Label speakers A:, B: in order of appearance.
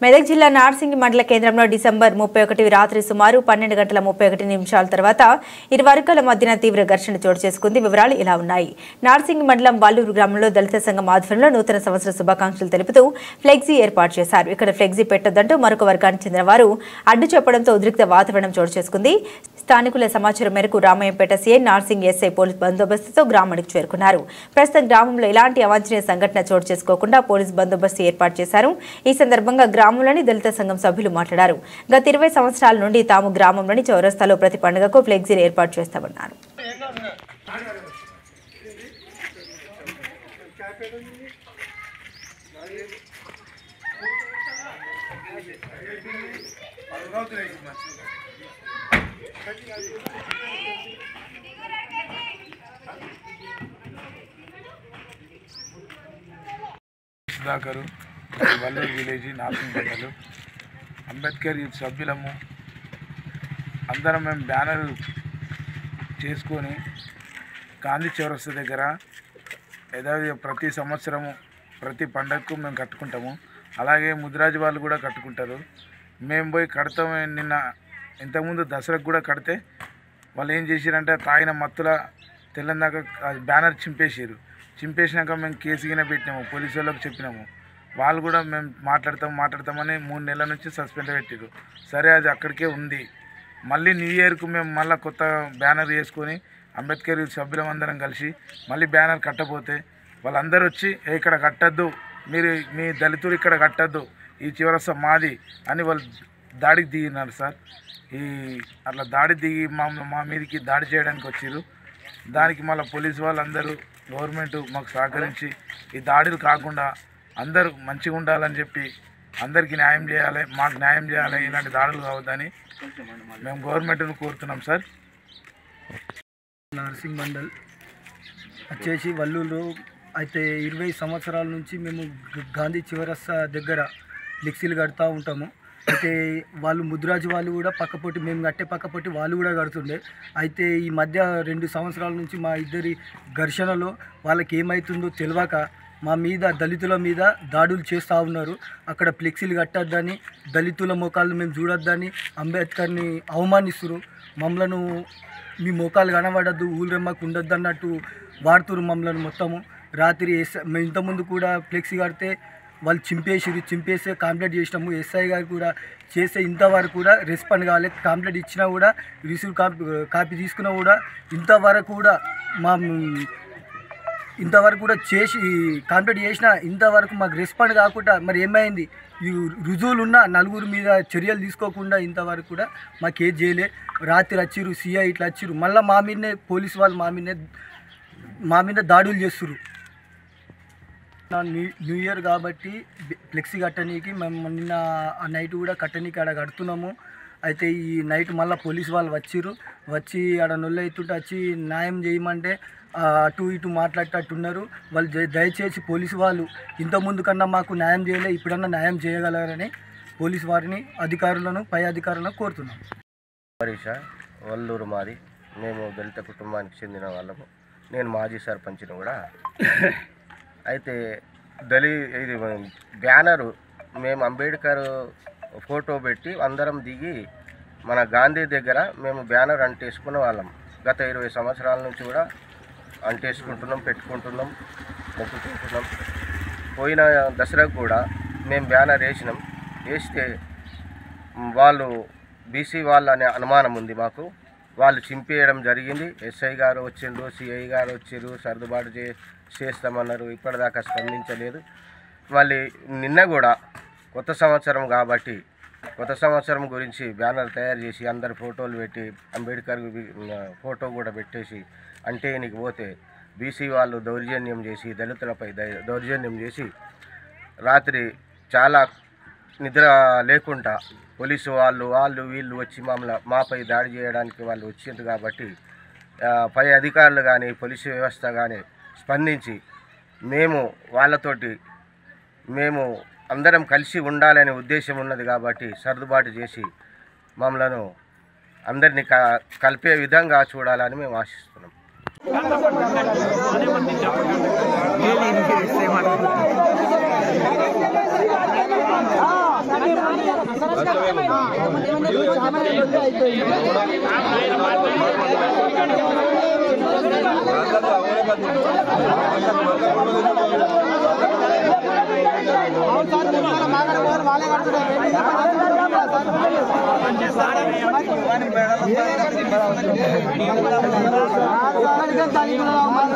A: మెదక్ జిల్లా నార్సింగి మండల కేంద్రంలో డిసెంబర్ 31 రాత్రి సుమారు 12:31 తర్వాత ఇరు వర్గాల మధ్యన తీవ్ర ఘర్షణ చోటు చేసుకుంది. వివరాలు ఇలా ఉన్నాయి. నార్సింగి మండలం వల్లూరు గ్రామంలో దళిత సంఘం ఆధ్వర్యంలో నూతన సంవత్సర శుభాకాంక్షలు తెలుపుతూ ఫ్లెక్సీ ఏర్పాటు చేశారు. ఇక్కడ ఫ్లెక్సీ పెట్టొద్దంటూ మరొక వర్గానికి చెందిన వారు అడ్డు చెప్పడంతో ఉద్రిక్త వాతావరణం చోటు చేసుకుంది. స్థానికుల సమాచారం మేరకు Ramayampet CI, Narsingi SI police బందోబస్తుతో గ్రామానికి చేరుకున్నారు. ప్రస్తుతం గ్రామంలో ఎలాంటి అవాంఛనీయ సంఘటన చోటు చేసుకోకుండా పోలీస్ బందోబస్తు ఏర్పాటు చేశారు. ఈ సందర్భంగా గ్రామంలోని దళిత సంఘం సభ్యులు మాట్లాడారు. గత 20 సంవత్సరాల నుండి తాము గ్రామంలోని చౌరస్తాలో ప్రతి పండుగకు ఫ్లెక్సీలు ఏర్పాటు చేస్తామన్నారు.
B: సుధాకరు, వల్లూరు విలేజ్, నార్సింగ్ మండలం. అంబేద్కర్ యూత్ సభ్యులము అందరం మేము బ్యానర్ చేసుకొని గాంధీ చౌరస్తా దగ్గర ఏదో ప్రతి సంవత్సరము ప్రతి పండగకు మేము కట్టుకుంటాము. అలాగే ముదిరాజు వాళ్ళు కూడా కట్టుకుంటారు. మేము పోయి కడతాము. నిన్న ఇంతకుముందు దసరాకు కూడా కడితే వాళ్ళు ఏం చేసారంటే తాగిన మత్తుల తెల్లందాక బ్యానర్ చింపేసినాక మేము కేసు గిన పెట్టినాము. పోలీసు వాళ్ళకి చెప్పినాము. వాళ్ళు కూడా మేము మాట్లాడతామని 3 నెలల నుంచి సస్పెండ్ పెట్టారు. సరే, అది అక్కడికే ఉంది. మళ్ళీ న్యూ ఇయర్కు మేము మళ్ళీ కొత్త బ్యానర్ వేసుకొని అంబేద్కర్ సభ్యులం అందరం కలిసి మళ్ళీ బ్యానర్ కట్టపోతే వాళ్ళందరూ వచ్చి ఇక్కడ కట్టద్దు, మీరు మీ దళితులు ఇక్కడ కట్టద్దు, ఈ చివరస్తా మాది అని వాళ్ళు దాడికి దిగినారు సార్. అట్లా దాడి దిగి మా మీదకి దాడి చేయడానికి వచ్చారు. దానికి మళ్ళీ పోలీసు వాళ్ళందరూ గవర్నమెంట్ మాకు సహకరించి ఈ దాడులు కాకుండా అందరూ మంచిగా ఉండాలని చెప్పి అందరికీ న్యాయం చేయాలి, మాకు న్యాయం చేయాలి, ఇలాంటి దాడులు కావద్దని మేము గవర్నమెంట్ను కోరుతున్నాం సార్.
C: నార్సింగ్ మండల్ వచ్చేసి వల్లూరు అయితే 20 సంవత్సరాల నుంచి మేము గాంధీ చౌరస్తా దగ్గర ఫ్లెక్సీలు కడుతూ ఉంటాము. అయితే వాళ్ళు ముద్రాజు వాళ్ళు కూడా పక్కపోటి, మేము కట్టే పక్కపోటి వాళ్ళు కూడా కడుతుండే. అయితే ఈ మధ్య 2 సంవత్సరాల నుంచి మా ఇద్దరి ఘర్షణలో వాళ్ళకి ఏమవుతుందో తెలియక మా మీద, దళితుల మీద దాడులు చేస్తూ ఉన్నారు. అక్కడ ఫ్లెక్సీలు కట్టొద్దని, దళితుల మోకాళ్ళు మేము చూడొద్దని అంబేద్కర్ని అవమానిస్తున్నారు. మమ్మలను మీ మోకాలు కనబడద్దు, ఊళ్ళెమ్మకు ఉండొద్దు అన్నట్టు వాడుతున్నారు మమ్మల్ని మొత్తము. రాత్రి మేము ఇంతకుముందు కూడా ఫ్లెక్సీ కడితే వాళ్ళు చింపేస్తే కంప్లైంట్ చేసినాము. ఎస్ఐ గారు కూడా చేస్తే ఇంతవరకు కూడా రెస్పాండ్ కాలేదు. కంప్లైంట్ ఇచ్చినా కూడా రిసీవ్ కాపీ తీసుకున్నా కూడా ఇంతవరకు కూడా చేసి కంప్లైంట్ చేసినా ఇంతవరకు మాకు రెస్పాండ్ కాకుండా మరి ఏమైంది? ఈ రుజువులు ఉన్న 4 మీద చర్యలు తీసుకోకుండా ఇంతవరకు కూడా మాకు ఏది చేయలే. రాత్రి వచ్చిర్రు, సిఐ ఇట్లా వచ్చిర్రు, మళ్ళీ మా మీదనే పోలీసు వాళ్ళు మా మీద దాడులు చేస్తుర్రు. న్యూ ఇయర్ కాబట్టి ఫ్లెక్సీ కట్టనీకి మేము నిన్న ఆ నైట్ కూడా కట్టనీకి ఆడ కడుతున్నాము. అయితే ఈ నైట్ మళ్ళీ పోలీసు వాళ్ళు వచ్చి ఆడ నొల్లు అవుతుంటే వచ్చి న్యాయం చేయమంటే అటు ఇటు మాట్లాడేటట్టున్నారు. వాళ్ళు దయచేసి పోలీసు వాళ్ళు ఇంతకుముందు కన్నా మాకు న్యాయం చేయలే, ఇప్పుడన్నా న్యాయం చేయగలరని పోలీసు వారిని, అధికారులను, పై అధికారులను కోరుతున్నాం.
D: హరీష, వల్లూరు మాది. మేము దళిత కుటుంబానికి చెందిన వాళ్ళము. నేను మాజీ సర్పంచ్ని కూడా. అయితే ఇది బ్యానరు మేము అంబేద్కర్ ఫోటో పెట్టి అందరం దిగి మన గాంధీ దగ్గర మేము బ్యానర్ అంటేసుకునే వాళ్ళం. గత 20 సంవత్సరాల నుంచి కూడా అంటేసుకుంటున్నాం, పెట్టుకుంటున్నాం, మొక్కుకుంటున్నాం. పోయిన దసరాకు కూడా మేము బ్యానర్ వేస్తే వాళ్ళు బీసీ వాళ్ళు అనే అనుమానం ఉంది మాకు. వాళ్ళు చింపేయడం జరిగింది. ఎస్ఐ గారు వచ్చిండ్రు, సిఐ గారు వచ్చిర్రు, సర్దుబాటు చేస్తామన్నారు. ఇప్పటిదాకా స్పందించలేదు. మళ్ళీ నిన్న కూడా కొత్త సంవత్సరం కాబట్టి కొత్త సంవత్సరం గురించి బ్యానర్ తయారు చేసి అందరు ఫోటోలు పెట్టి అంబేద్కర్ ఫోటో కూడా పెట్టేసి అంటే నీకు పోతే బీసీ వాళ్ళు దౌర్జన్యం చేసి, దళితులపై దౌర్జన్యం చేసి రాత్రి చాలా నిద్ర లేకుండా పోలీసు వాళ్ళు వీళ్ళు వచ్చి మాపై దాడి చేయడానికి వాళ్ళు వచ్చింది. కాబట్టి పై అధికారులు కానీ పోలీసు వ్యవస్థ కానీ స్పందించి మేము అందరం కలిసి ఉండాలనే ఉద్దేశం ఉన్నది. కాబట్టి సర్దుబాటు చేసి మమ్మలను అందరినీ కలిపే విధంగా చూడాలని మేము ఆశిస్తున్నాం.
C: వాళ్ళే